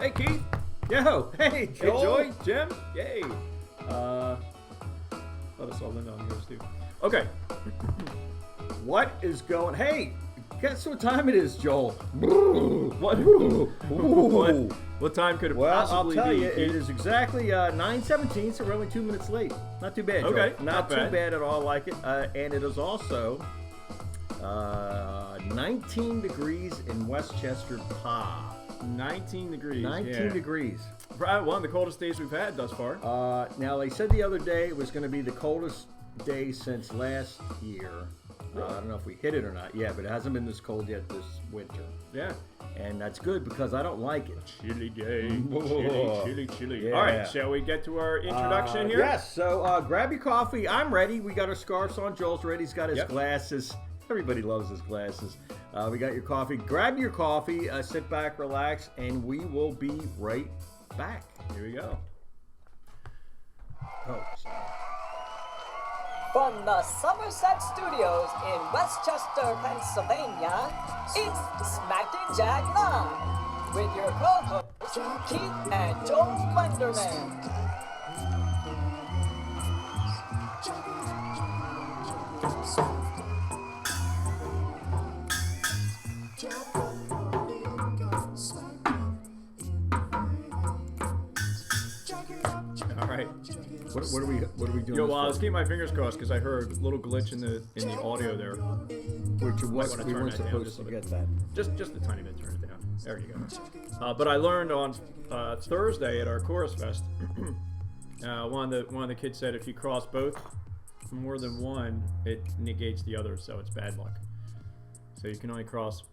Hey, Keith. Yo, hey, Joel. Hey, Joy, Jim. Yay. Let us all in on yours, too. Okay. What is going? Hey, guess what time it is, Joel? What time could it Well, possibly be? I'll tell you, Keith? it is exactly 9:17, so we're only 2 minutes late. Not too bad, Joel. Okay, Not not too bad. bad at all. I like it. And it is also 19 degrees in Westchester, Pa. 19 degrees. 19 degrees. Probably one of the coldest days we've had thus far. Now, they said the other day it was going to be the coldest day since last year. I don't know if we hit it or not. Yeah, but it hasn't been this cold yet this winter. Yeah. And that's good because I don't like it. Chilly day. Whoa. Chilly. Yeah. All right, shall we get to our introduction here? Yes, so grab your coffee. I'm ready. We got our scarves on. Joel's ready. He's got his glasses. Everybody loves his glasses. We got your coffee. Grab your coffee, sit back, relax, and we will be right back. Here we go. Oh, sorry. From the Somerset Studios in Westchester, Pennsylvania, it's Smack and Jack Live with your co-hosts Keith and Joel Slenderman. All right. What are we doing? Yo, this well, I for? was keeping my fingers crossed because I heard a little glitch in the audio there. Which might wanna we turn weren't that down supposed just to a get bit. that. Just a tiny bit, turn it down. There you go. But I learned on Thursday at our chorus fest, one of the kids said if you cross both more than one, it negates the other, so it's bad luck. So you can only cross.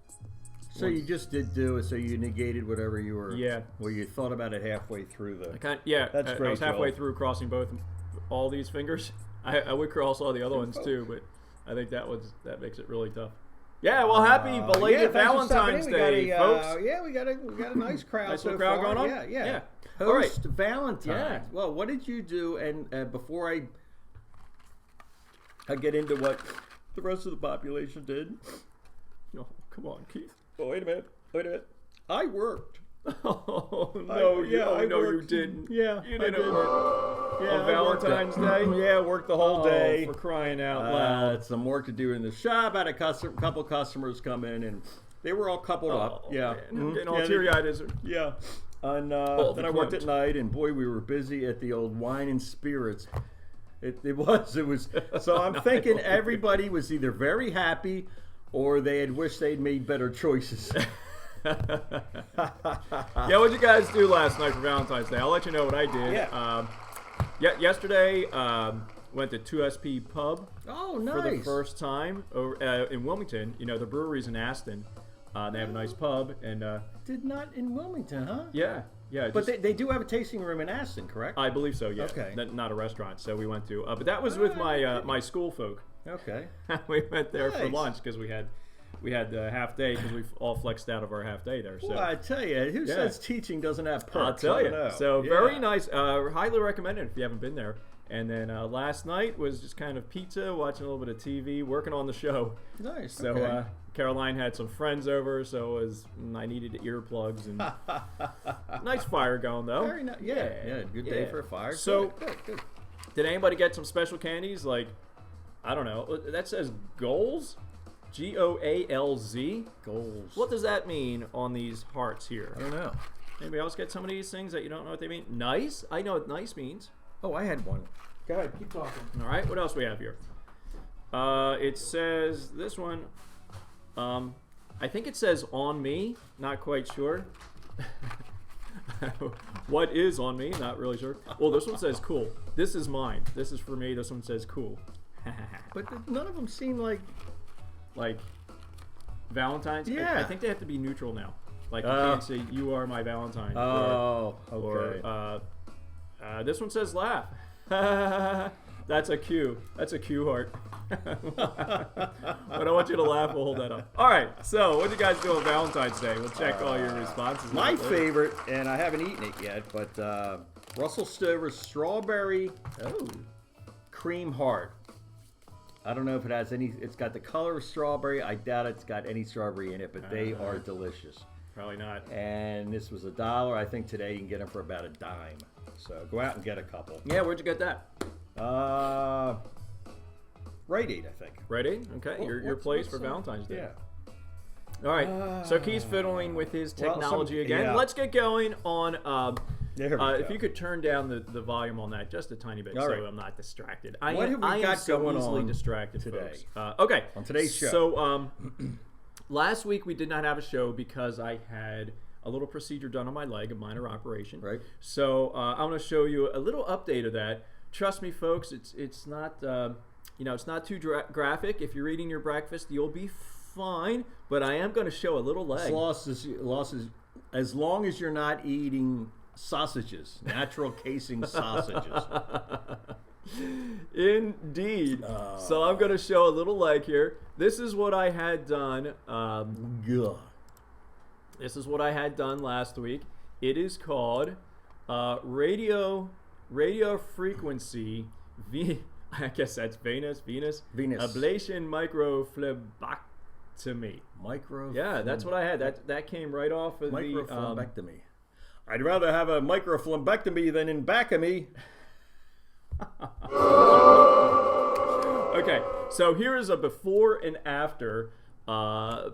So once. you just did do it. So you negated whatever you were. Yeah. Well, you thought about it halfway through the. That's I great, was halfway Joel. through crossing all these fingers. I would cross all the other ones too, but I think that makes it really tough. Yeah, well, happy belated Valentine's Day, folks. Yeah, we got a nice crowd. Nice so little crowd far. going on? Yeah. Yeah. Post All right. Valentine's. Yeah. Well, what did you do? And before I get into what the rest of the population did. Oh, come on, Keith. Oh, wait a minute. I worked. Oh no! You didn't. Yeah, you didn't I did. work Yeah, on I Valentine's worked Day. Yeah, worked the whole day. For crying out loud! Some work to do in the shop. I had a couple customers come in, and they were all coupled up. Yeah, man. Getting all teary-eyed. Yeah, and then I worked at night, and boy, we were busy at the old Wine and Spirits. It was. So I'm thinking everybody was either very happy or they had wished they'd made better choices. Yeah, what'd you guys do last night for Valentine's Day? I'll let you know what I did. Yeah. Yesterday, went to 2SP Pub. Oh, nice. For the first time over, in Wilmington. You know, the brewery's in Aston. They have a nice pub. And Did not in Wilmington, huh? yeah. But they do have a tasting room in Aston, correct? I believe so, yeah. Okay. Not a restaurant, so we went to. But that was with my school folk. Okay. We went there for Nice. lunch because we had half day because we all flexed out of our half day there. So Well, I tell you, who says teaching doesn't have perks? I'll tell I you. don't know. So Yeah. very nice. Highly recommended if you haven't been there. And then last night was just kind of pizza, watching a little bit of TV, working on the show. Nice. So okay. Caroline had some friends over, so I needed earplugs and nice fire going though. Very nice. Yeah. Good day for a fire. So good. did anybody get some special candies? Like, I don't know. That says goals, GOALZ. Goals. What does that mean on these hearts here? I don't know. Anybody else get some of these things that you don't know what they mean? Nice. I know what nice means. Oh, I had one. Go ahead. Keep talking. All right. What else we have here? It says this one. I think it says on me. Not quite sure. What is on me? Not really sure. Well, this one says cool. This is mine. This is for me. This one says cool. But none of them seem like. Valentine's. Yeah. I think they have to be neutral now. Like you can't say you are my Valentine. Oh, okay. Or this one says laugh. That's a Q. That's a Q heart. But I want you to laugh. We'll hold that up. All right. So, what did you guys do on Valentine's Day? We'll check all your responses. My favorite, and I haven't eaten it yet, but Russell Stover's strawberry cream heart. I don't know if it has any. It's got the color of strawberry. I doubt it's got any strawberry in it, but they are delicious. Probably not. And this was $1. I think today you can get them for about $0.10. So go out and get a couple. Yeah, where'd you get that? Rite Aid, I think. Rite Aid? Okay, your place for Valentine's Day. Yeah. All right, so Keith's fiddling with his technology again. yeah. Let's get going on. There we go. If you could turn down the volume on that just a tiny bit, All so right. I'm not distracted. What have we I am got so going easily on distracted today? folks. Okay, On today's show. So last week we did not have a show because I had a little procedure done on my leg, a minor operation. Right. So I'm going to show you a little update of that. Trust me, folks, it's not it's not too graphic. If you're eating your breakfast, you'll be fine. But I am going to show a little leg. Losses, as long as you're not eating sausages, natural casing sausages. Indeed. So I'm going to show a little leg here. This is what I had done. This is what I had done last week. It is called Radiofrequency I guess that's Venous Ablation Microphlebectomy. Yeah, that's what I had. That came right off of Microphlebectomy. I'd rather have a microphlebectomy than in back of me. Okay, so here is a before and after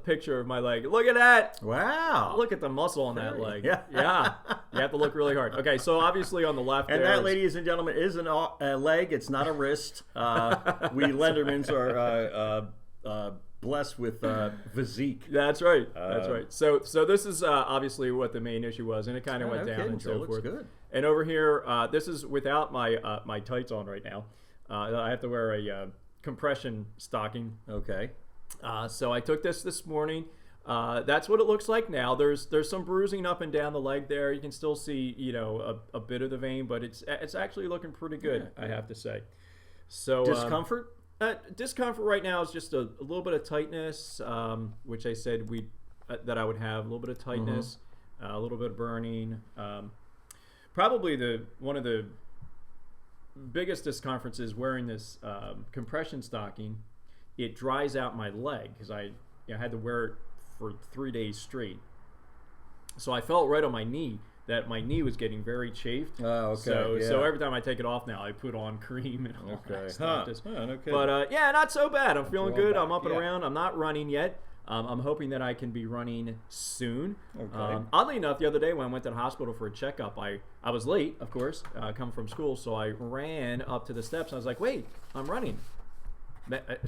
picture of my leg. Look at that! Wow! Look at the muscle on that leg. Yeah. Yeah, you have to look really hard. Okay, so obviously on the left, and that, ladies and gentlemen, is a leg. It's not a wrist. We Lendermans are blessed with physique. That's right. That's right. So this is obviously what the main issue was, and it kind of went down and so forth. Good. And over here, this is without my my tights on right now. I have to wear a compression stocking. Okay. So I took this morning. That's what it looks like now. There's some bruising up and down the leg there. You can still see a bit of the vein, but it's actually looking pretty good. Yeah. I have to say. So discomfort. Discomfort right now is just a little bit of tightness, which I said that I would have a little bit of tightness, a little bit of burning. Probably one of the biggest discomforts is wearing this compression stocking. It dries out my leg because I had to wear it for 3 days straight. So I felt right on my knee that my knee was getting very chafed. Oh, okay. So every time I take it off now, I put on cream and all that stuff. Okay. But yeah, not so bad. I'm feeling good. I'm up and around. I'm not running yet. I'm hoping that I can be running soon. Okay. Oddly enough, the other day when I went to the hospital for a checkup, I was late, of course, coming from school. So I ran up to the steps. And I was like, wait, I'm running.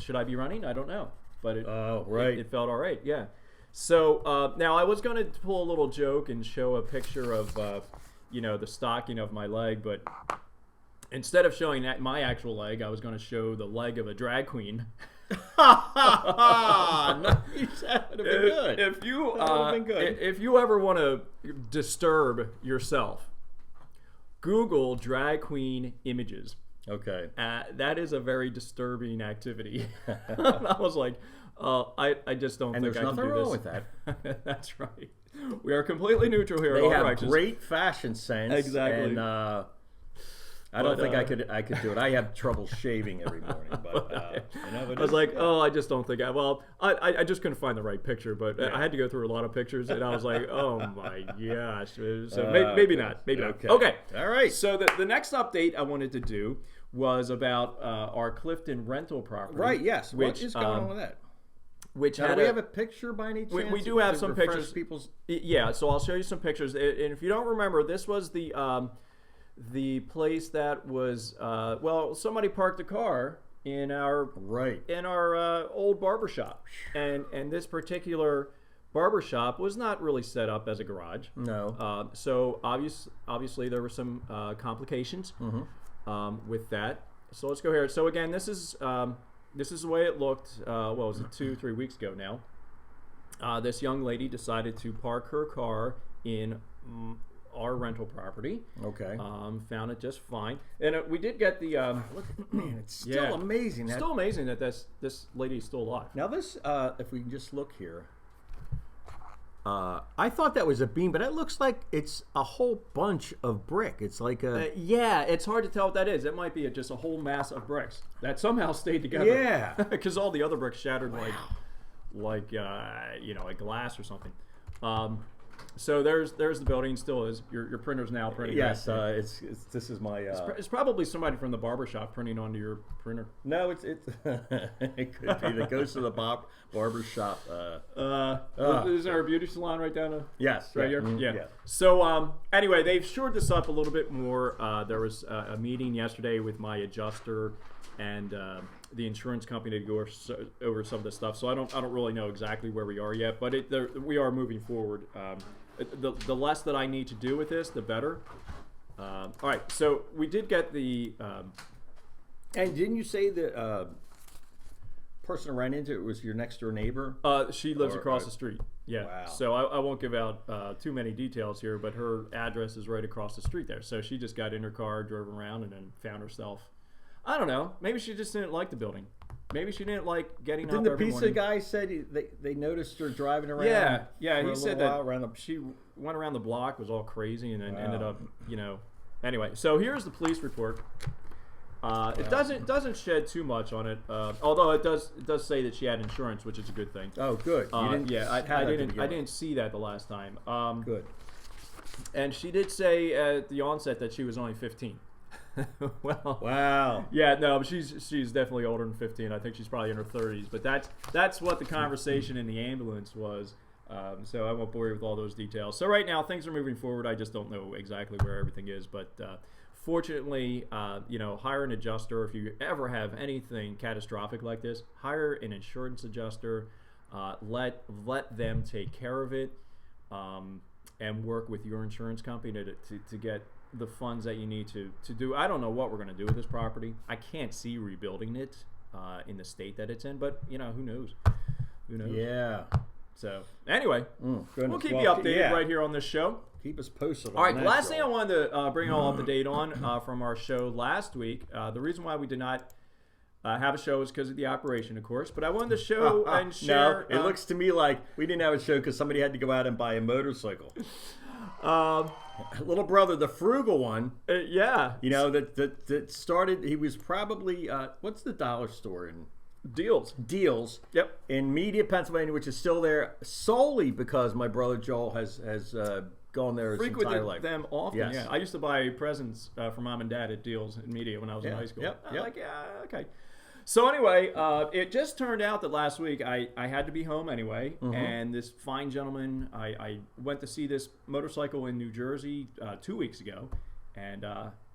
Should I be running? I don't know. But it felt all right. Yeah. So now I was going to pull a little joke and show a picture of the stocking of my leg, but instead of showing my actual leg, I was going to show the leg of a drag queen. Nice. That would have been good. If you ever want to disturb yourself, Google drag queen images. Okay. That is a very disturbing activity. I was like, I just don't think I can do this. And there's nothing wrong with that. That's right. We are completely neutral here. They have great fashion sense. Exactly. And I don't think I could do it. I have trouble shaving every morning. But I was like, I just don't think I just couldn't find the right picture. But I had to go through a lot of pictures, and I was like, oh my gosh. So maybe not. Maybe not. Okay. All right. So the next update I wanted to do was about our Clifton rental property. Right. Yes. What is going on with that? Do we have a picture by any chance? We do have some pictures. Yeah. So I'll show you some pictures. And if you don't remember, this was the place that was somebody parked a car in our old barbershop, and this particular barbershop was not really set up as a garage. No. So obviously there were some complications with that. So let's go here. So again, this is the way it looked. Was it 2-3 weeks ago now? This young lady decided to park her car in our rental property. Okay. Found it just fine, and we did get the. Look, man, it's still amazing. Still amazing that this lady is still alive. Now this, if we can just look here, I thought that was a beam, but it looks like it's a whole bunch of brick. It's like a. It's hard to tell what that is. It might be just a whole mass of bricks that somehow stayed together. Yeah. Because all the other bricks shattered like a glass or something. So there's the building, still is. Your printer's now printing. Yes, it's this is my. It's probably somebody from the barbershop printing onto your printer. No, it's it could be the ghost of the barbershop. Is there a beauty salon right down the? Yes, right here. Yeah. So anyway, they've shored this up a little bit more. There was a meeting yesterday with my adjuster and the insurance company to go over some of this stuff. So I don't really know exactly where we are yet, but we are moving forward. The less that I need to do with this, the better. All right, so we did get the. And didn't you say that person I ran into it was your next door neighbor? She lives across the street. Yeah. Wow. So I won't give out too many details here, but her address is right across the street there. So she just got in her car, drove around, and then found herself. I don't know. Maybe she just didn't like the building. Maybe she didn't like getting up every morning. Didn't the pizza guy said they noticed her driving around? Yeah. He said that around she went around the block, was all crazy, and then ended up, Anyway, so here's the police report. It doesn't shed too much on it, although it does say that she had insurance, which is a good thing. Oh, good. I didn't see that the last time. Good. And she did say at the onset that she was only 15. Well, wow. Yeah, no, but she's definitely older than 15. I think she's probably in her 30s. But that's what the conversation in the ambulance was. So I won't bore you with all those details. So right now things are moving forward. I just don't know exactly where everything is. But fortunately, hire an adjuster. If you ever have anything catastrophic like this, hire an insurance adjuster. Let them take care of it, and work with your insurance company to get the funds that you need to do. I don't know what we're going to do with this property. I can't see rebuilding it in the state that it's in, but who knows? Who knows? Yeah. So anyway, we'll keep you updated right here on this show. Keep us posted. All right. The last thing I wanted to bring all up to date on from our show last week. The reason why we did not have a show is because of the operation, of course. But I wanted to show and share. No, it looks to me like we didn't have a show because somebody had to go out and buy a motorcycle. Little brother, the frugal one. Yeah. That started. He was probably what's the dollar store in Deals. Yep. In Media, Pennsylvania, which is still there solely because my brother Joel has gone there his entire life. Them often. Yes. Yeah. I used to buy presents for mom and dad at Deals in Media when I was in high school. Yep. Like, okay. So anyway, it just turned out that last week I had to be home anyway, and this fine gentleman, I went to see this motorcycle in New Jersey 2 weeks ago, and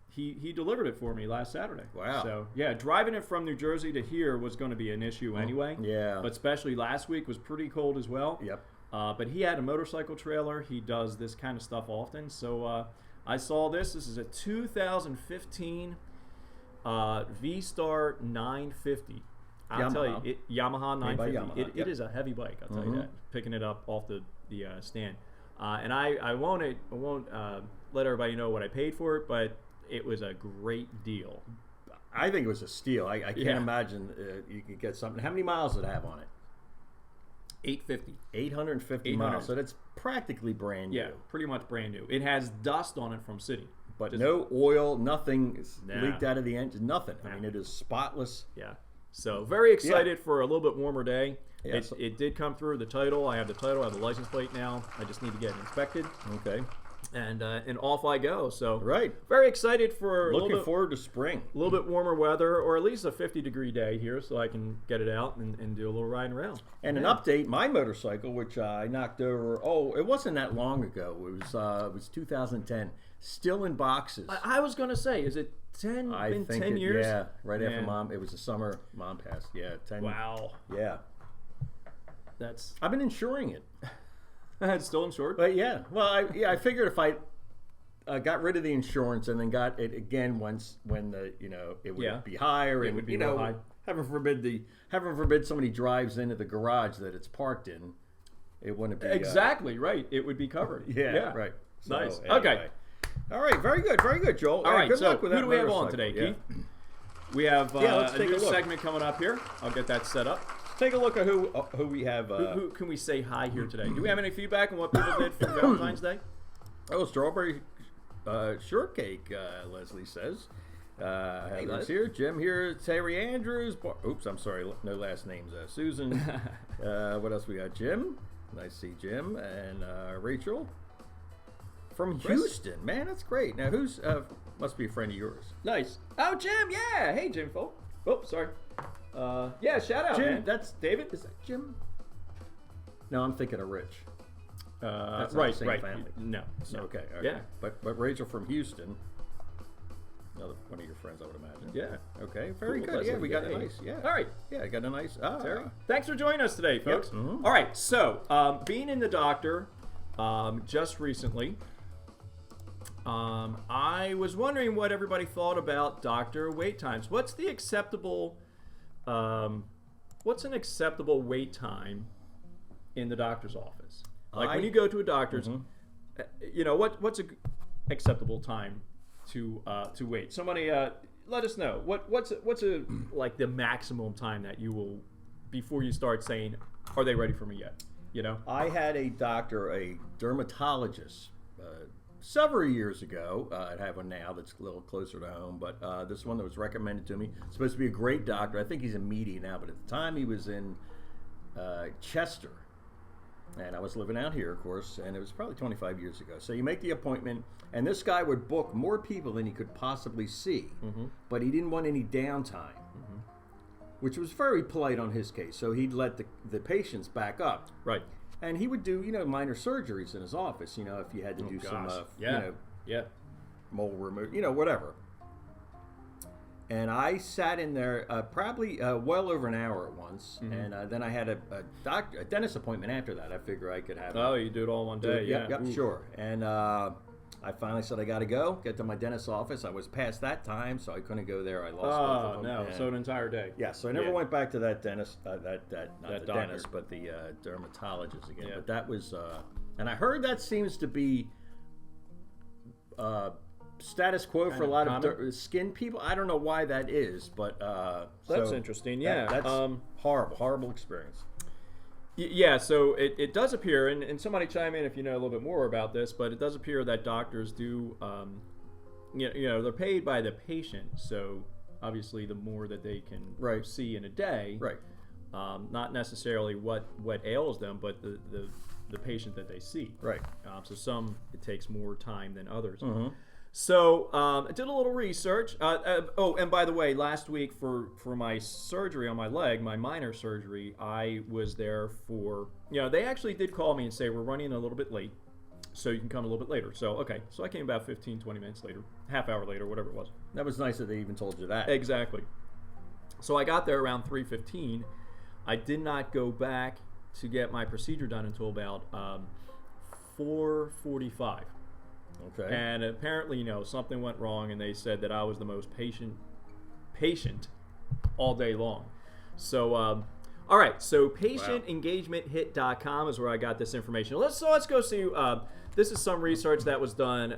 he delivered it for me last Saturday. Wow. So yeah, driving it from New Jersey to here was going to be an issue anyway. Yeah. But especially last week was pretty cold as well. Yep. But he had a motorcycle trailer. He does this kind of stuff often. So I saw this. This is a 2015 V-Star 950. I'll tell you, Yamaha 950. It is a heavy bike. I'll tell you that. Picking it up off the stand, and I won't let everybody know what I paid for it, but it was a great deal. I think it was a steal. I can't imagine you could get something. How many miles did it have on it? 850. 850 miles. So that's practically brand new. Yeah, pretty much brand new. It has dust on it from sitting. But no oil, nothing leaked out of the engine, nothing. I mean, it is spotless. Yeah. So very excited for a little bit warmer day. Yeah, it did come through the title. I have the title. I have the license plate now. I just need to get it inspected. Okay. And off I go. So right. Very excited for looking forward to spring. A little bit warmer weather, or at least a 50-degree day here, so I can get it out and do a little riding around. And an update, my motorcycle, which I knocked over. Oh, it wasn't that long ago. It was 2010. Still in boxes. I was gonna say, is it 10? Been 10 years? Yeah, right after Mom. It was the summer Mom passed. Yeah, 10. Wow. Yeah. I've been insuring it. It's still insured. But yeah, well, I figured if I got rid of the insurance and then got it again when it would be higher, it would be more high. Heaven forbid somebody drives into the garage that it's parked in, it wouldn't be exactly right. It would be covered. Yeah. Right. So, nice. Anyway. Okay. All right. Very good, Joel. All right. Good So luck with who that do we have motorcycle. on today, Keith? We have let's a take new a look. segment coming up here. I'll get that set up. Take a look at who we have. Who can we say hi here today? Do we have any feedback on what people did for Valentine's Day? Oh, strawberry shortcake, Leslie says. Heather's here. Jim here. Terry Andrews. Oops, I'm sorry. No last names. Susan. What else we got? Jim. Nice to see Jim and Rachel from Chris. Houston. Man, that's great. Now, who's must be a friend of yours? Nice. Oh, Jim. Yeah. Hey, Jim. Oh, sorry. Yeah. Shout out, Jim. man. That's David. Is that Jim? No, I'm thinking of Rich. That's not right. the same family. No. Okay. Yeah. But Rachel from Houston. Another one of your friends, I would imagine. Yeah. Okay. Very Cool. good. Yeah, we got a Yay. nice. Yeah. All right. Yeah, I got a nice. Terry. Thanks for joining us today, folks. Yep. Mhm. All right. So, being in the doctor just recently, I was wondering what everybody thought about doctor wait times. What's the acceptable? What's an acceptable wait time in the doctor's office? Like when you go to a doctor's, you know, what's a acceptable time to wait? Somebody let us know. What's a like the maximum time that you will before you start saying, are they ready for me yet? You know, I had a doctor, a dermatologist, several years ago. I have one now that's a little closer to home, but this one that was recommended to me. Supposed to be a great doctor. I think he's in media now, but at the time he was in Chester. And I was living out here, of course, and it was probably 25 years ago. So you make the appointment, and this guy would book more people than he could possibly see, but he didn't want any downtime, which was very polite on his case. So he'd let the patients back up. right? And he would do, minor surgeries in his office, if you had to do some, Yeah. mole removal, whatever. And I sat in there probably well over an hour at once, and then I had a dentist appointment after that. I figure I could have. Oh, you do it all one day. Yeah. Yep, sure. And I finally said I got to go. Get to my dentist's office. I was past that time, so I couldn't go there. I lost both of them. No. And So an entire day. yeah, so I never went back to that dentist. Not the doctor. dentist, but the dermatologist again. Yeah. But that was, and I heard that seems to be. Status quo for a lot of skin people. I don't know why that is, but That's interesting. Yeah, that's horrible experience. Yeah, so it does appear, and somebody chime in if you know a little bit more about this, but it does appear that doctors do, they're paid by the patient, so obviously the more that they can see in a day, Right. Not necessarily what ails them, but the patient that they see. Right. So some it takes more time than others. So I did a little research. And by the way, last week for my surgery on my leg, my minor surgery, I was there for, they actually did call me and say, we're running a little bit late, so you can come a little bit later. So, okay. So I came about 15, 20 minutes later, half hour later, whatever it was. That was nice that they even told you that. Exactly. So I got there around 3:15. I did not go back to get my procedure done until about 4:45. Okay. And apparently, something went wrong, and they said that I was the most patient all day long. So, all right. So, patientengagementhit.com is where I got this information. Let's go see. This is some research that was done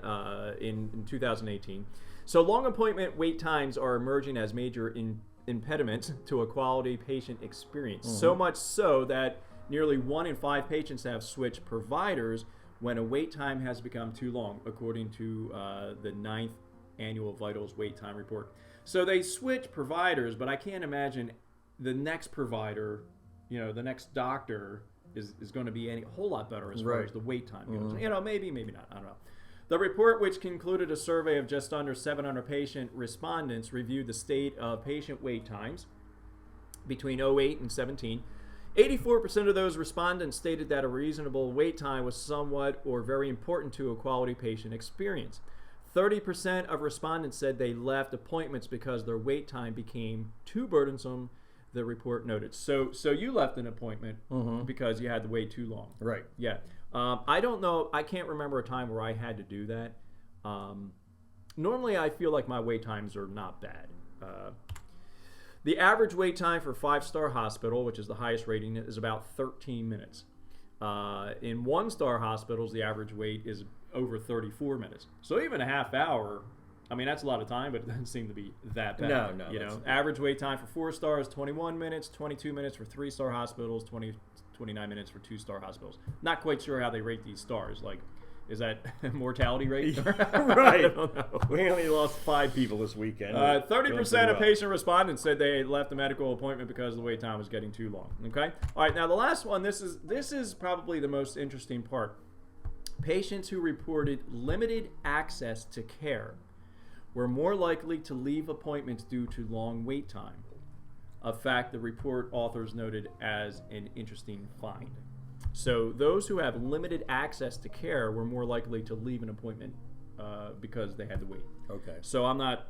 in 2018. So, long appointment wait times are emerging as major impediments to a quality patient experience. So much so that nearly 1 in 5 patients have switched providers when a wait time has become too long, according to the 9th Annual Vitals Wait Time Report. So they switch providers, but I can't imagine the next provider, the next doctor is going to be a whole lot better as far as the wait time goes. Maybe not. I don't know. The report, which concluded a survey of just under 700 patient respondents, reviewed the state of patient wait times between 2008 and 17. 84% of those respondents stated that a reasonable wait time was somewhat or very important to a quality patient experience. 30% of respondents said they left appointments because their wait time became too burdensome, the report noted. So you left an appointment because you had to wait too long. Right. Yeah. I don't know. I can't remember a time where I had to do that. Normally, I feel like my wait times are not bad. The average wait time for 5-star hospital, which is the highest rating, is about 13 minutes. In 1-star hospitals, the average wait is over 34 minutes. So even a half hour, I mean, that's a lot of time, but it doesn't seem to be that bad. No. Average wait time for 4 stars, 21 minutes, 22 minutes for 3-star hospitals, 29 minutes for 2-star hospitals. Not quite sure how they rate these stars. Like, Is that mortality rate? Right. I don't know. We only lost 5 people this weekend. 30% of patient respondents said they left the medical appointment because the wait time was getting too long. Okay. All right. Now the last one. This is probably the most interesting part. Patients who reported limited access to care were more likely to leave appointments due to long wait time. A fact the report authors noted as an interesting find. So those who have limited access to care were more likely to leave an appointment because they had to wait. Okay. So I'm not,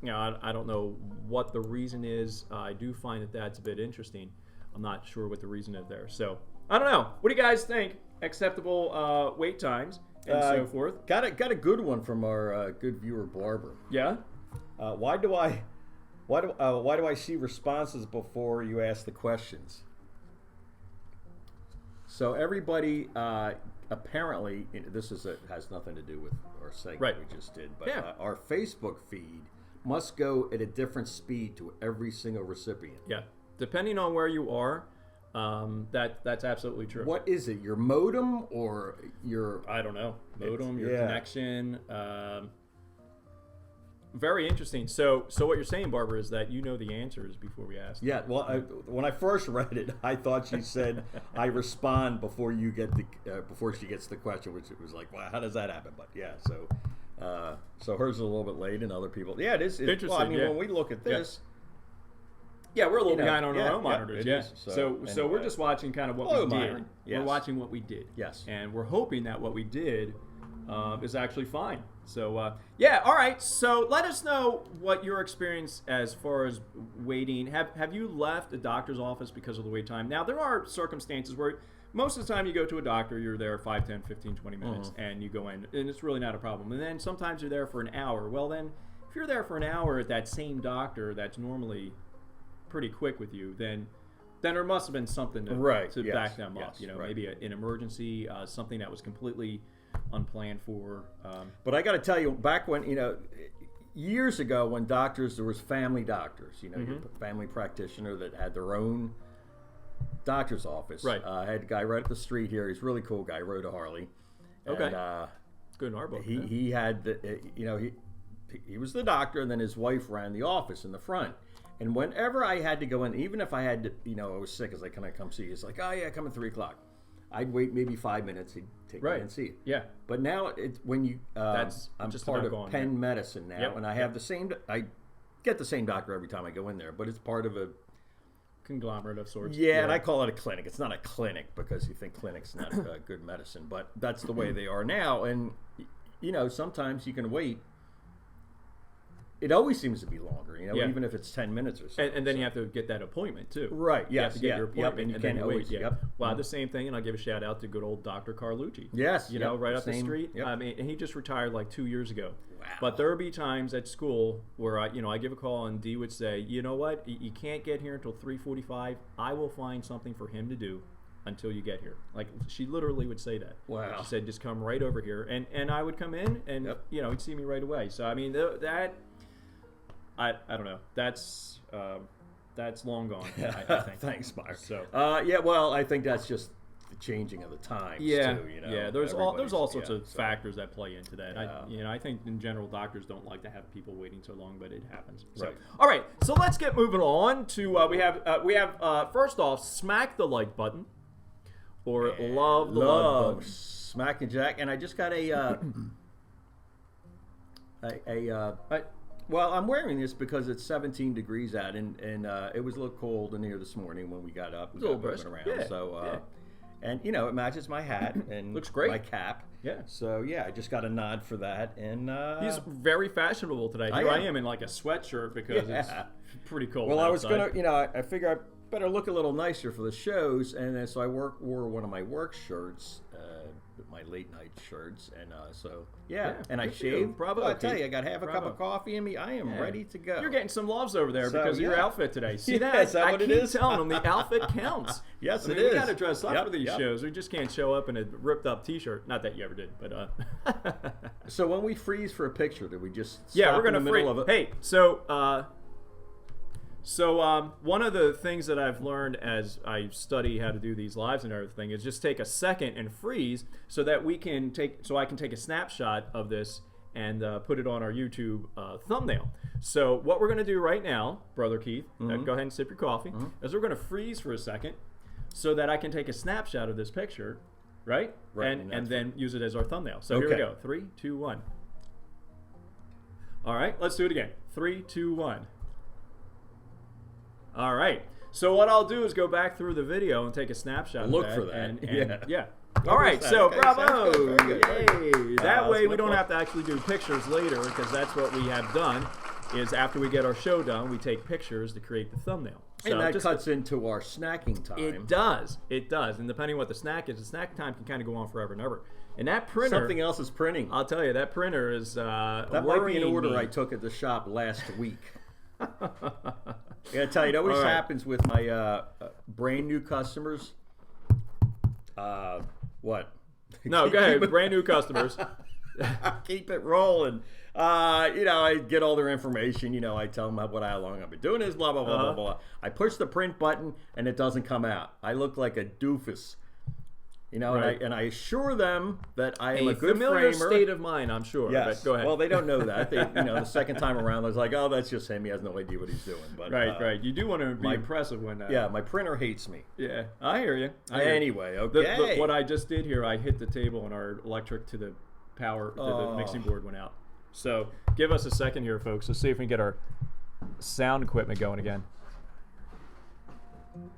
I don't know what the reason is. I do find that that's a bit interesting. I'm not sure what the reason is there. So I don't know. What do you guys think? Acceptable wait times and so forth. Got a good one from our good viewer Barbara. Yeah. Why do I see responses before you ask the questions? So everybody, apparently, this has nothing to do with our segment we just did, but our Facebook feed must go at a different speed to every single recipient. Yeah, depending on where you are, that's absolutely true. What is it? Your modem or your? I don't know. Modem, your connection. Very interesting. So what you're saying, Barbara, is that you know the answers before we ask. Yeah. Well, when I first read it, I thought she said I respond before you get before she gets the question, which it was like, wow, how does that happen? But yeah, so hers is a little bit late, and other people. Yeah, it is interesting. Well, I mean, when we look at this. Yeah, we're a little behind on our own monitors. Yeah. So we're just watching kind of what we did. Yes. We're watching what we did. Yes. And we're hoping that what we did is actually fine. So, all right. So let us know what your experience as far as waiting. Have you left a doctor's office because of the wait time? Now, there are circumstances where most of the time you go to a doctor, you're there 5, 10, 15, 20 minutes, and you go in, and it's really not a problem. And then sometimes you're there for an hour. Well, then, if you're there for an hour at that same doctor that's normally pretty quick with you, then there must have been something to back them up. Maybe an emergency, something that was completely unplanned for. But I got to tell you, back when years ago, when there was family doctors, your family practitioner that had their own doctor's office. Right. I had a guy right up the street here. He's a really cool guy. Rode a Harley. Okay. And, good in our book. He had he was the doctor, and then his wife ran the office in the front. And whenever I had to go in, even if I had to, I was sick, it's like, can I come see you? It's like, oh yeah, come at 3 o'clock. I'd wait maybe 5 minutes. He'd take me and see you. Yeah. But now when you, I'm just part of Penn Medicine now, and I have I get the same doctor every time I go in there, but it's part of a conglomerate of sorts. Yeah, and I call it a clinic. It's not a clinic because you think clinic's not good medicine, but that's the way they are now. And sometimes you can wait. It always seems to be longer, even if it's 10 minutes or so. And then you have to get that appointment, too. Right, you have to get your appointment, and then you wait. Wow, the same thing, and I'll give a shout-out to good old Dr. Carlucci. Yes. Right up the street. Yep. I mean, and he just retired like 2 years ago. Wow. But there would be times at school where, I give a call, and Dee would say, you know what, you can't get here until 3:45. I will find something for him to do until you get here. Like, she literally would say that. Wow. She said, just come right over here. And I would come in, and, he'd see me right away. So, I mean, that... I don't know. That's long gone. I think. Thanks, Mark. So well, I think that's just the changing of the times. Yeah, too, There's all sorts of factors that play into that. I think in general doctors don't like to have people waiting so long, but it happens. So, right. All right. So let's get moving on to we have first off, smack the like button or love the love button. Smack and Jack, and I just got well, I'm wearing this because it's 17 degrees out, and it was a little cold in here this morning when we got up and got moving around. Yeah. So, and it matches my hat and looks great. My cap. Yeah. So I just got a nod for that, and he's very fashionable today. Here I am in like a sweatshirt because it's pretty cold. Well, outside. I was gonna, I figure I better look a little nicer for the shows, and then so I wore one of my work shirts. My late night shirts, and and I shaved. Bravo! I tell you, I got half a cup of coffee in me. I am ready to go. You're getting some loves over there because of your outfit today. See that? Is that what it is? I keep telling them the outfit counts. Yes, it is. is. We got to dress up for these shows. We just can't show up in a ripped up T-shirt. Not that you ever did, but. So when we freeze for a picture, do we just we're gonna in the middle of it? Hey, so So one of the things that I've learned as I study how to do these lives and everything is just take a second and freeze so that I can take a snapshot of this and put it on our YouTube thumbnail. So what we're going to do right now, Brother Keith, go ahead and sip your coffee, is we're going to freeze for a second so that I can take a snapshot of this picture, right? And then use it as our thumbnail. So here we go. 3, 2, 1. All right, let's do it again. 3, 2, 1. All right. So what I'll do is go back through the video and take a snapshot. Look of that for that. Yeah. All right. So bravo! Yay! That way we don't fun. have to actually do pictures later, because that's what we have done. Is after we get our show done, we take pictures to create the thumbnail. So and that cuts into our snacking time. It does. It does. And depending on what the snack is, the snack time can kind of go on forever and ever. And that printer, something else is printing. I'll tell you, that printer is that might be an order I took at the shop last week. I gotta tell you, it always happens with my brand new customers. What? No, go ahead. Brand new customers. Keep it rolling. I get all their information. I tell them how long I've been doing this, blah, blah, blah, blah, blah. I push the print button, and it doesn't come out. I look like a doofus. And I assure them that I am a good familiar framer. State of mind, I'm sure. Yes. But go ahead. Well, they don't know that. They, the second time around, I was like, oh, that's just him. He has no idea what he's doing. But right. You do want to be impressive when. Yeah, my printer hates me. Yeah, I hear you. Anyway, okay. What I just did here, I hit the table and our electric to the power to the mixing board went out. So give us a second here, folks. Let's see if we can get our sound equipment going again.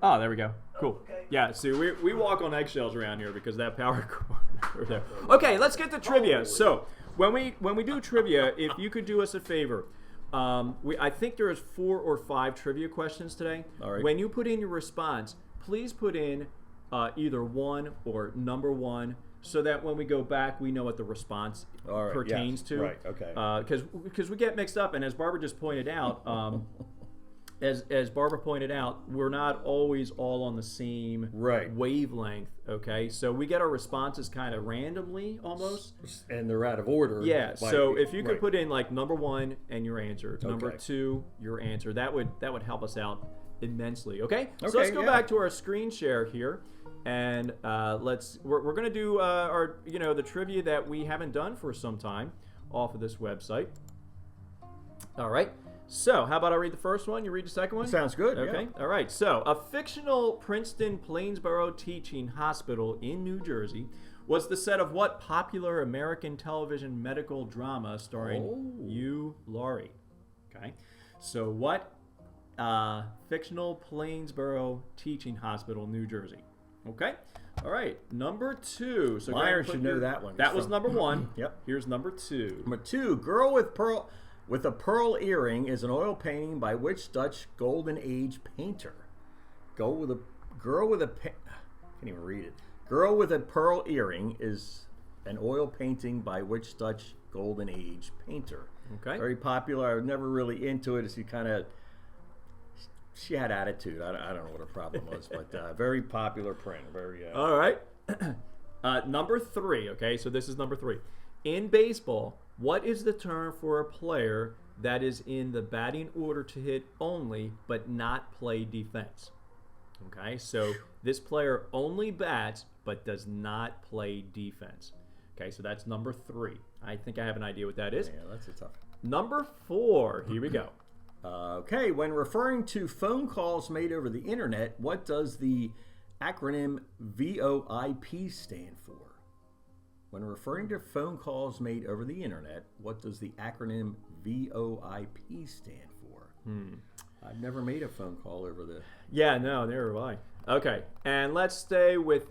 Oh, there we go. Cool. Okay. Yeah, see, we walk on eggshells around here because that power cord over there. Okay, let's get to trivia. So when we do trivia, if you could do us a favor, I think there is 4 or 5 trivia questions today. All right. When you put in your response, please put in either 1 or number 1, so that when we go back, we know what the response pertains to. Right. Okay. Because we get mixed up, and as Barbara just pointed out. As Barbara pointed out, we're not always all on the same wavelength, okay? So we get our responses kind of randomly, almost. And they're out of order. Yeah, so if you could put in like number 1 and your answer, number 2, your answer, that would help us out immensely, okay? So let's go back to our screen share here, and we're going to do our the trivia that we haven't done for some time off of this website. All right. So, how about I read the first one? You read the second one? Sounds good. Okay. Yeah. All right. So, a fictional Princeton Plainsboro teaching hospital in New Jersey was the set of what popular American television medical drama starring Hugh Laurie? Okay. So, what fictional Plainsboro teaching hospital, New Jersey? Okay. All right. Number 2. So, Myron should know that one. That was number 1. Yep. Here's number 2. Number 2. Girl with a pearl earring is an oil painting by which Dutch Golden Age painter? Girl with a can't even read it. Girl with a pearl earring is an oil painting by which Dutch Golden Age painter? Okay. Very popular. I was never really into it. She had attitude. I don't know what her problem was, but very popular print. Very. All right. Number 3. Okay, so this is number 3. In baseball, what is the term for a player that is in the batting order to hit only but not play defense? Okay, so this player only bats but does not play defense. Okay, so that's number 3. I think I have an idea what that is. Yeah, that's a tough. Number 4, here we go. Okay, when referring to phone calls made over the internet, what does the acronym VoIP stand for? When referring to phone calls made over the internet, what does the acronym VoIP stand for? I've never made a phone call over the... Yeah, no, neither have I. Okay, and let's stay with...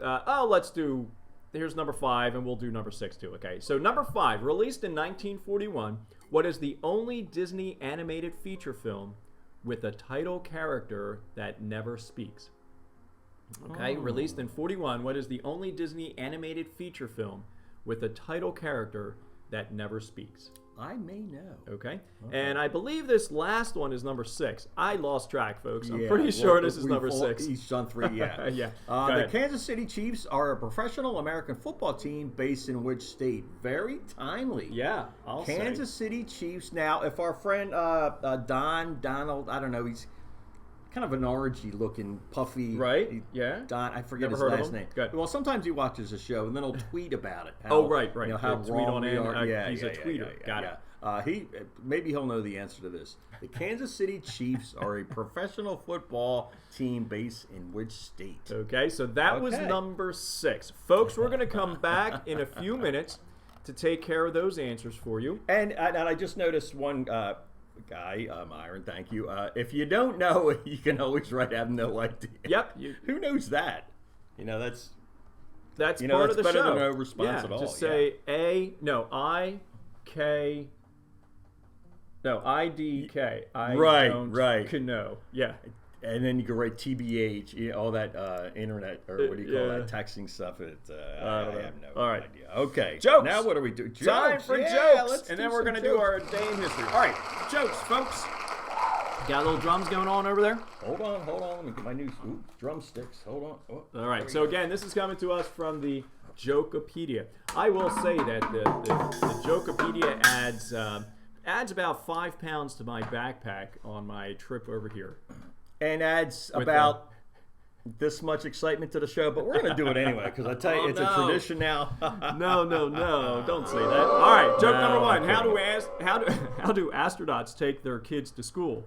Here's number 5, and we'll do number 6 too, okay? So number 5, released in 1941, what is the only Disney animated feature film with a title character that never speaks? Okay, released in 41, what is the only Disney animated feature film with a title character that never speaks? I may know. Okay. And I believe this last one is number 6. I lost track, folks. I'm pretty sure this is number 6. Each done 3, yeah. Yeah. The Kansas City Chiefs are a professional American football team based in which state? Very timely. Yeah, Kansas City Chiefs. Now, if our friend Donald, I don't know, kind of an orangey looking, puffy. Right? Yeah. Don, I forget Never his heard of last him. name. Good. Well, sometimes he watches the show and then he'll tweet about it. Oh, right. You know, how Tweet wrong on we in. are. He's a tweeter. Got it. Maybe he'll know the answer to this. The Kansas City Chiefs are a professional football team based in which state? Okay, so that was number 6. Folks, we're going to come back in a few minutes to take care of those answers for you. And I just noticed one guy, Myron, thank you. If you don't know, you can always write, I have no idea. Yep. Who knows that? You know, that's part that's of the better show. than no response at all. Just say IDK. I don't know. Yeah. And then you can write TBH, all that internet, or what do you call that, texting stuff. I have no idea. Okay. Jokes. Now what do we do? Time for jokes. And then we're going to do our day in history. All right. Jokes, folks. Got little drums going on over there? Hold on. Let me get my new drumsticks. Hold on. Oh, all right. So, again, this is coming to us from the Jokepedia. I will say that the Jokepedia adds about 5 pounds to my backpack on my trip over here. And adds about this much excitement to the show, but we're going to do it anyway, because I tell you, it's a tradition now. No, don't say that. All right, joke number 1. Okay. How do astronauts take their kids to school?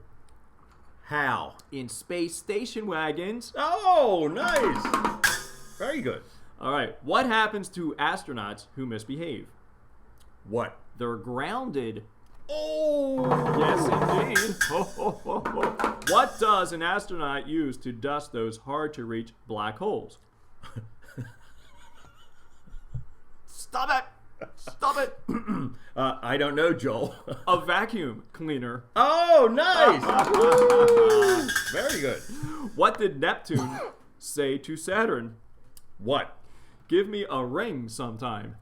How? In space station wagons. Oh, nice. Very good. All right, what happens to astronauts who misbehave? What? They're grounded. Oh! Yes, indeed. What does an astronaut use to dust those hard-to-reach black holes? Stop it! I don't know, Joel. A vacuum cleaner. Oh, nice! Woo! Very good. What did Neptune say to Saturn? What? Give me a ring sometime.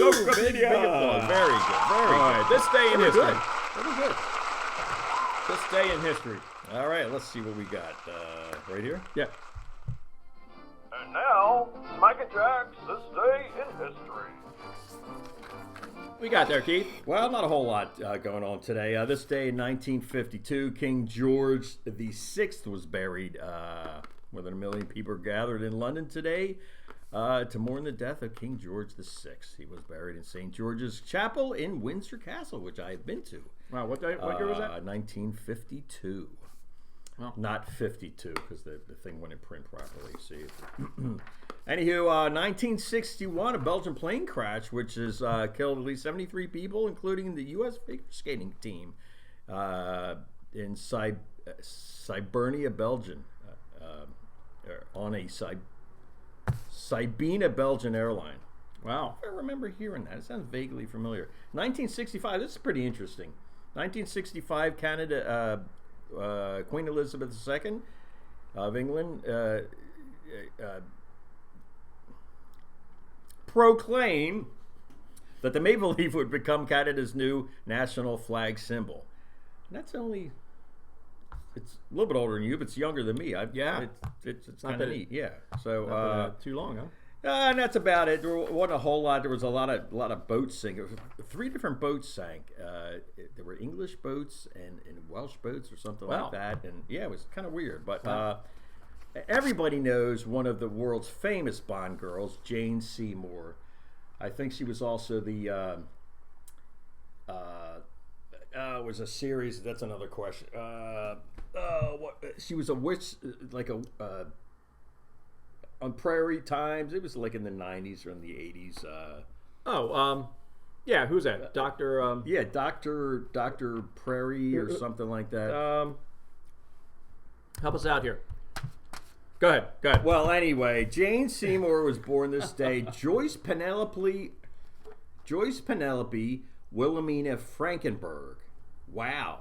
Jokepedia. Very good. All right, this day in history. Very good. This day in history. All right, let's see what we got. Right here? Yeah. And now, Smack and Jack's This Day in History. We got there, Keith. Well, not a whole lot going on today. This day in 1952, King George VI was buried. More than 1 million people gathered in London today to mourn the death of King George VI. He was buried in St. George's Chapel in Windsor Castle, which I have been to. Wow, what year was that? 1952. Well, not 52, because the thing went in print properly. See. Anywho, 1961, a Belgian plane crash, which has killed at least 73 people, including the U.S. figure skating team in Sibernia, Belgium, on a Sabena Belgian airline. Wow. I remember hearing that. It sounds vaguely familiar. 1965, this is pretty interesting. 1965, Canada, Queen Elizabeth II of England proclaimed that the maple leaf would become Canada's new national flag symbol. And that's only, it's a little bit older than you, but it's younger than me. It's kind of neat. Yeah. So too long, huh? And that's about it. There wasn't a whole lot. There was a lot of boats sinking. 3 different boats sank. There were English boats and Welsh boats or something like that. And yeah, it was kind of weird. But everybody knows one of the world's famous Bond girls, Jane Seymour. I think she was also the. It was a series. That's another question. She was a witch, like a. On Prairie Times, it was like in the 90s or in the 80s. Yeah, who's that? Dr. Dr. Prairie or something like that. Help us out here. Go ahead. Well, anyway, Jane Seymour was born this day. Joyce Penelope Wilhelmina Frankenberg. Wow,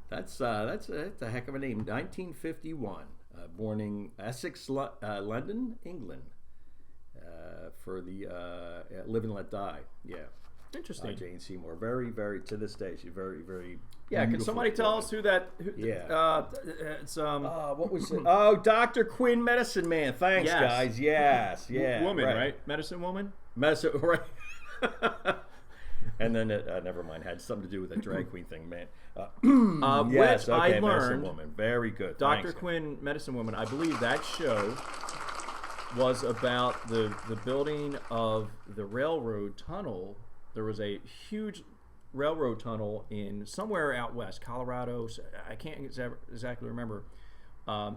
that's a heck of a name. 1951. Born in Essex, London, England, for the Live and Let Die. Yeah. Interesting. Jane Seymour. Very, very, to this day, she's very, very Yeah, can somebody tell us who that... it's... what was it? Oh, Dr. Quinn, Medicine Man. Thanks, guys. Yes, yeah. Woman, right? Medicine woman? Medicine, right. And then never mind, had something to do with that drag queen thing, man. Yes, okay, I Medicine learned. Woman, very good. Dr. Thanks. Quinn, Medicine Woman. I believe that show was about the building of the railroad tunnel. There was a huge railroad tunnel in somewhere out west, Colorado. I can't exactly remember.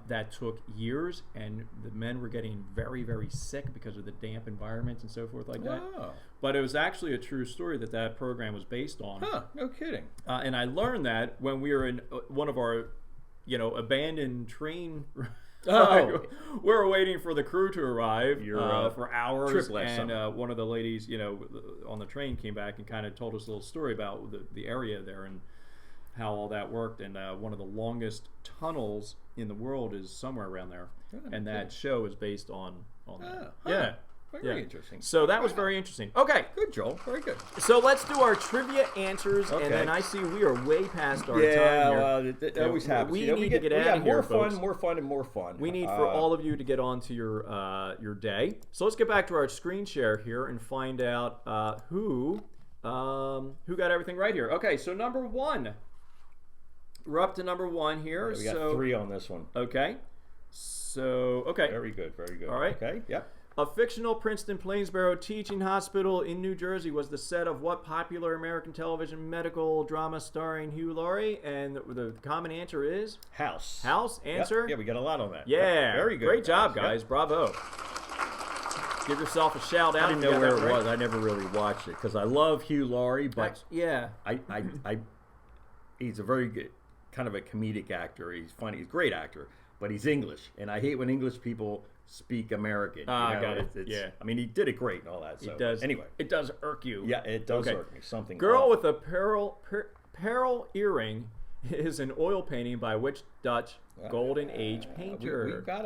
That took years, and the men were getting very, very sick because of the damp environments and so forth like that. Oh. But it was actually a true story that program was based on. Huh, no kidding. And I learned that when we were in one of our, abandoned train. We were waiting for the crew to arrive for hours, trip last and summer. one of the ladies, on the train came back and kind of told us a little story about the area there and how all that worked. And one of the longest tunnels in the world is somewhere around there, and that show is based on that. Yeah. Very interesting. So that was very interesting. Okay. Good, Joel. Very good. So let's do our trivia answers, and then I see we are way past our time here. Well, it always happens. We need to get out of here, more folks. fun, more fun, and more fun. We need for all of you to get on to your day. So let's get back to our screen share here and find out who got everything right here. Okay, so number one. We're up to number one here. We got 3 on this one. Okay. So, okay. Very good, very good. All right. Okay, yep. A fictional Princeton Plainsboro teaching hospital in New Jersey was the set of what popular American television medical drama starring Hugh Laurie? And the common answer is? House. House? Answer? Yep. Yeah, we got a lot on that. Yeah. Very good. Great job, guys. Yep. Bravo. Give yourself a shout out. I didn't know where it was. I never really watched it because I love Hugh Laurie, but he's a very good, kind of a comedic actor. He's funny. He's a great actor, but he's English, and I hate when English people speak American. Got it. I mean, he did it great and all that. So. It does. Anyway, it does irk you. Yeah, it does irk me. Something. Girl with a pearl earring is an oil painting by which Dutch Golden Age painter? We've got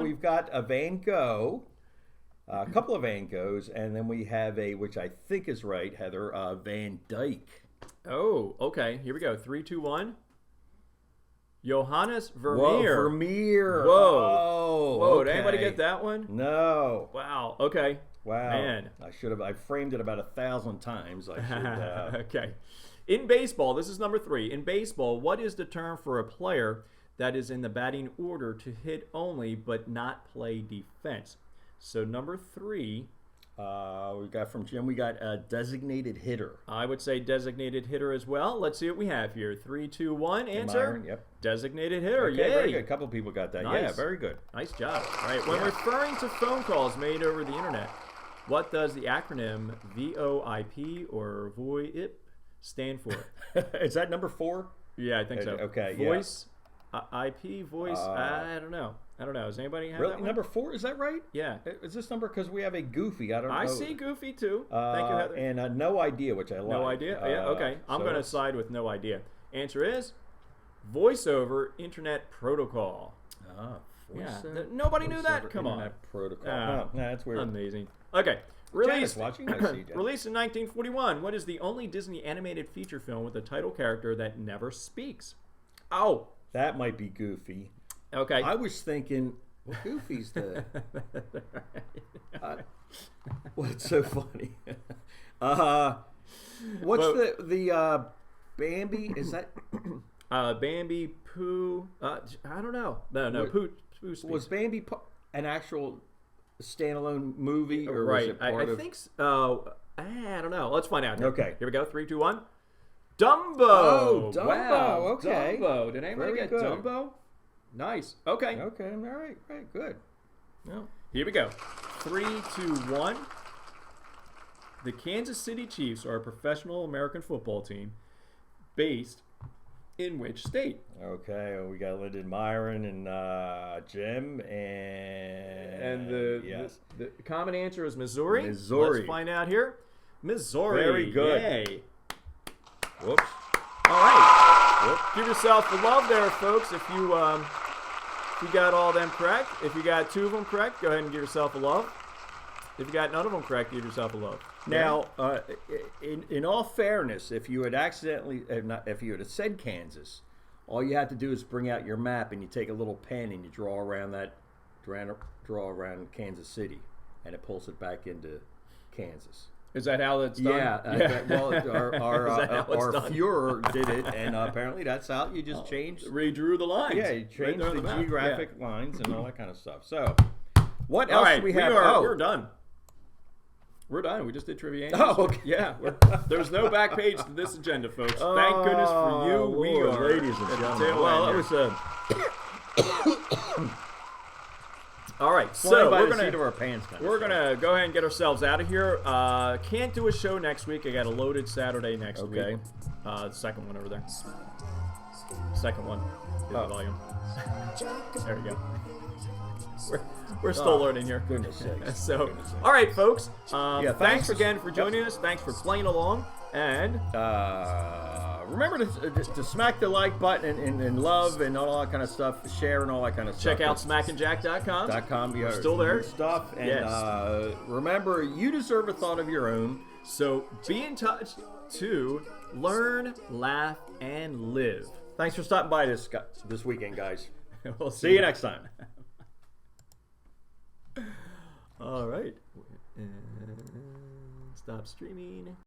we've got a Van Gogh. A couple of Van Goghs, and then we have which I think is right, Heather, Van Dyke. Oh, okay. Here we go. 3, 2, 1. Johannes Vermeer. Whoa, Vermeer. Whoa. Did Okay. anybody get that one? No. Wow. Okay. Wow. Man. I framed it about 1,000 times. I should. Okay. In baseball, this is number 3. In baseball, what is the term for a player that is in the batting order to hit only but not play defense? So number 3. We got from Jim. We got a designated hitter. I would say designated hitter as well. Let's see what we have here. 3, 2, 1. Answer. Myron, yep. Designated hitter. Okay, Yay. very good. A couple of people got that. Nice. Yeah, very good. Nice job. All right. When referring to phone calls made over the internet, what does the acronym VoIP or VoIP stand for? Is that number 4? Yeah, I think so. Okay. Voice, IP, voice. I don't know. Does anybody have really? that one? Number 4? Is that right? Yeah. Is this number because we have a Goofy? I don't know. I see Goofy too. Thank you, Heather. And no idea, which I like. No idea? Yeah, okay. I'm so going to side with no idea. Answer is Voice over Internet Protocol. Nobody knew that? Come on. Internet Protocol. That's weird. Amazing. Okay. Released, watching. I see, released in 1941, what is the only Disney animated feature film with a title character that never speaks? Oh. That might be Goofy. Okay. I was thinking, well, Goofy's the... what's so funny? What's the Bambi? Is that... Bambi, Pooh... I don't know. No, Pooh speaks. Was Bambi an actual standalone movie? Or right. was it part I think so. I don't know. Let's find out. Okay. Here we go. 3, 2, 1. Dumbo. Oh, Dumbo. Wow. Okay. Dumbo. Did anybody Very get good. Dumbo? Nice. Okay. Okay. All right. Right. Good. Well, here we go. 3, 2, 1. The Kansas City Chiefs are a professional American football team based in which state? Okay. Well, we got Lyndon Myron and Jim and the common answer is Missouri. Missouri. Let's find out here. Missouri. Very good. Yay. Whoops. All right. Whoops. Give yourself a love there, folks. If you got all them correct, if you got 2 of them correct, go ahead and give yourself a love. If you got none of them correct, give yourself a love. Now, in all fairness, if you had if you had said Kansas, all you have to do is bring out your map and you take a little pen and you draw around Kansas City, and it pulls it back into Kansas. Is that how it's done? Yeah. Well, our done? Führer did it, and apparently that's how you just changed. Redrew the lines. Yeah, you changed Right the there on geographic map. lines and all that kind of stuff. So, what All else right, do we have? We're done. We're done. We just did trivia. Oh, okay. Yeah. There's no back page to this agenda, folks. Thank goodness for you. We Lord, are, ladies and gentlemen. Well, that was all right, so we're gonna go ahead and get ourselves out of here. Can't do a show next week. I got a loaded Saturday next week. The second one over there. Second one. The volume. There we go. We're still learning here. Goodness sakes. So, all right, folks. Thanks again for joining us. Thanks for playing along. And remember to smack the like button and love and all that kind of stuff, share and all that kind of stuff. check out smackandjack.com. We're still there. Stuff. And Yes. Remember, you deserve a thought of your own. So be in touch to learn, laugh, and live. Thanks for stopping by this weekend, guys. We'll See you next time. All right. Stop streaming.